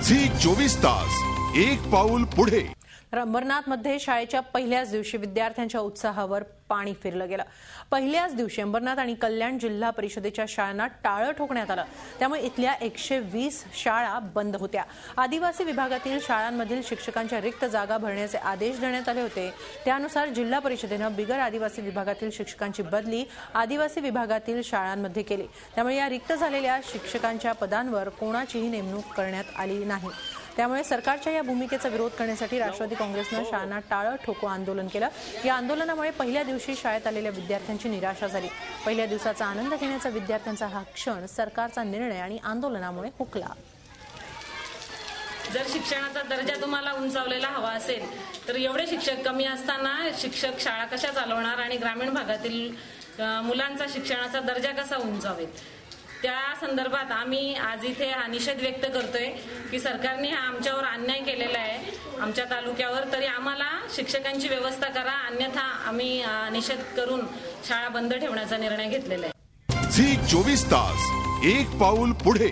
Zee 24 तास एक पाऊल पुढे। अंबरनाथमध्ये शाळेच्या पहिल्याच दिवशी विद्यार्थ्यांच्या उत्साहावर पाणी फिरलं गेलं। पहिल्याच दिवशी अंबरनाथ आणि कल्याण जिल्हा परिषदेच्या शाळांना टाळं ठोकण्यात आलं। त्यामुळे इथल्या 120 शाळा बंद होत्या। आदिवासी विभागातील शाळांमधील शिक्षकांच्या रिक्त जागा भरण्याचे आदेश देण्यात आले होते। त्यानुसार जिल्हा परिषदेनं बिगर आदिवासी विभागातील शिक्षकांची बदली आदिवासी विभागातील शाळांमध्ये केली। त्यामुळे या रिक्त झालेल्या शिक्षकांच्या पदांवर कोणाचीही नेमणूक करण्यात आली नाही। त्यामुळे सरकारच्या या भूमिकेचा विरोध करण्यासाठी राष्ट्रवादी काँग्रेसनं शाळांना टाळं ठोको आंदोलन केलं। या आंदोलनामुळे पहिल्या दिवशी शाळेत आलेल्या विद्यार्थ्यांची निराशा झाली। पहिल्या दिवसाचा आनंद घेण्याचा विद्यार्थ्यांचा हा क्षण सरकारचा निर्णय आणि आंदोलनामुळे हुकला। जर शिक्षणाचा दर्जा तुम्हाला उंचावलेला हवा असेल तर एवढे शिक्षक कमी असताना शिक्षक शाळा कशा चालवणार आणि ग्रामीण भागातील मुलांचा शिक्षणाचा दर्जा कसा उंचावेल, त्या संदर्भात आम्ही आज इथे हा निषेध व्यक्त करतोय की सरकारने हा आमच्यावर अन्याय केलेला आहे आमच्या तालुक्यावर। तरी आम्हाला शिक्षकांची व्यवस्था करा, अन्यथा आम्ही निषेध करून शाळा बंद ठेवण्याचा निर्णय घेतलेला आहे। झी 24 तास एक पाऊल पुढे।